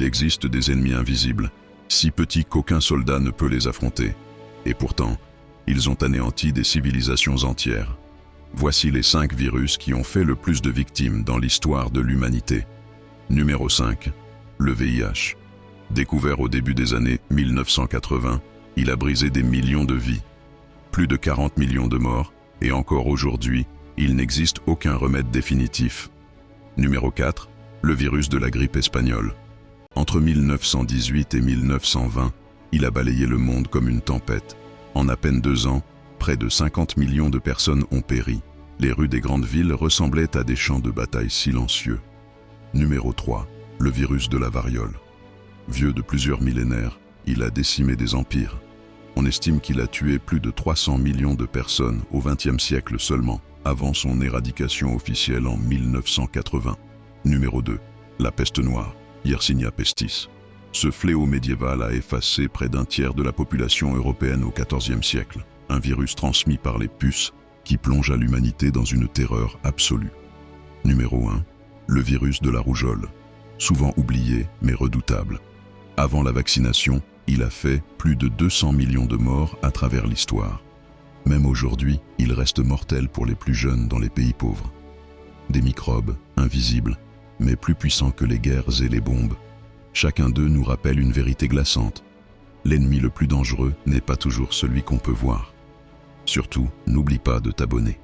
Il existe des ennemis invisibles, si petits qu'aucun soldat ne peut les affronter. Et pourtant, ils ont anéanti des civilisations entières. Voici les 5 virus qui ont fait le plus de victimes dans l'histoire de l'humanité. Numéro 5. Le VIH. Découvert au début des années 1980, il a brisé des millions de vies. Plus de 40 millions de morts, et encore aujourd'hui, il n'existe aucun remède définitif. Numéro 4. Le virus de la grippe espagnole. Entre 1918 et 1920, il a balayé le monde comme une tempête. En à peine 2 ans, près de 50 millions de personnes ont péri. Les rues des grandes villes ressemblaient à des champs de bataille silencieux. Numéro 3. Le virus de la variole. Vieux de plusieurs millénaires, il a décimé des empires. On estime qu'il a tué plus de 300 millions de personnes au XXe siècle seulement, avant son éradication officielle en 1980. Numéro 2. La peste noire, Yersinia pestis. Ce fléau médiéval a effacé près d'un tiers de la population européenne au XIVe siècle. Un virus transmis par les puces qui plongea l'humanité dans une terreur absolue. Numéro 1. Le virus de la rougeole. Souvent oublié, mais redoutable. Avant la vaccination, il a fait plus de 200 millions de morts à travers l'histoire. Même aujourd'hui, il reste mortel pour les plus jeunes dans les pays pauvres. Des microbes, invisibles, mais plus puissants que les guerres et les bombes. Chacun d'eux nous rappelle une vérité glaçante. L'ennemi le plus dangereux n'est pas toujours celui qu'on peut voir. Surtout, n'oublie pas de t'abonner.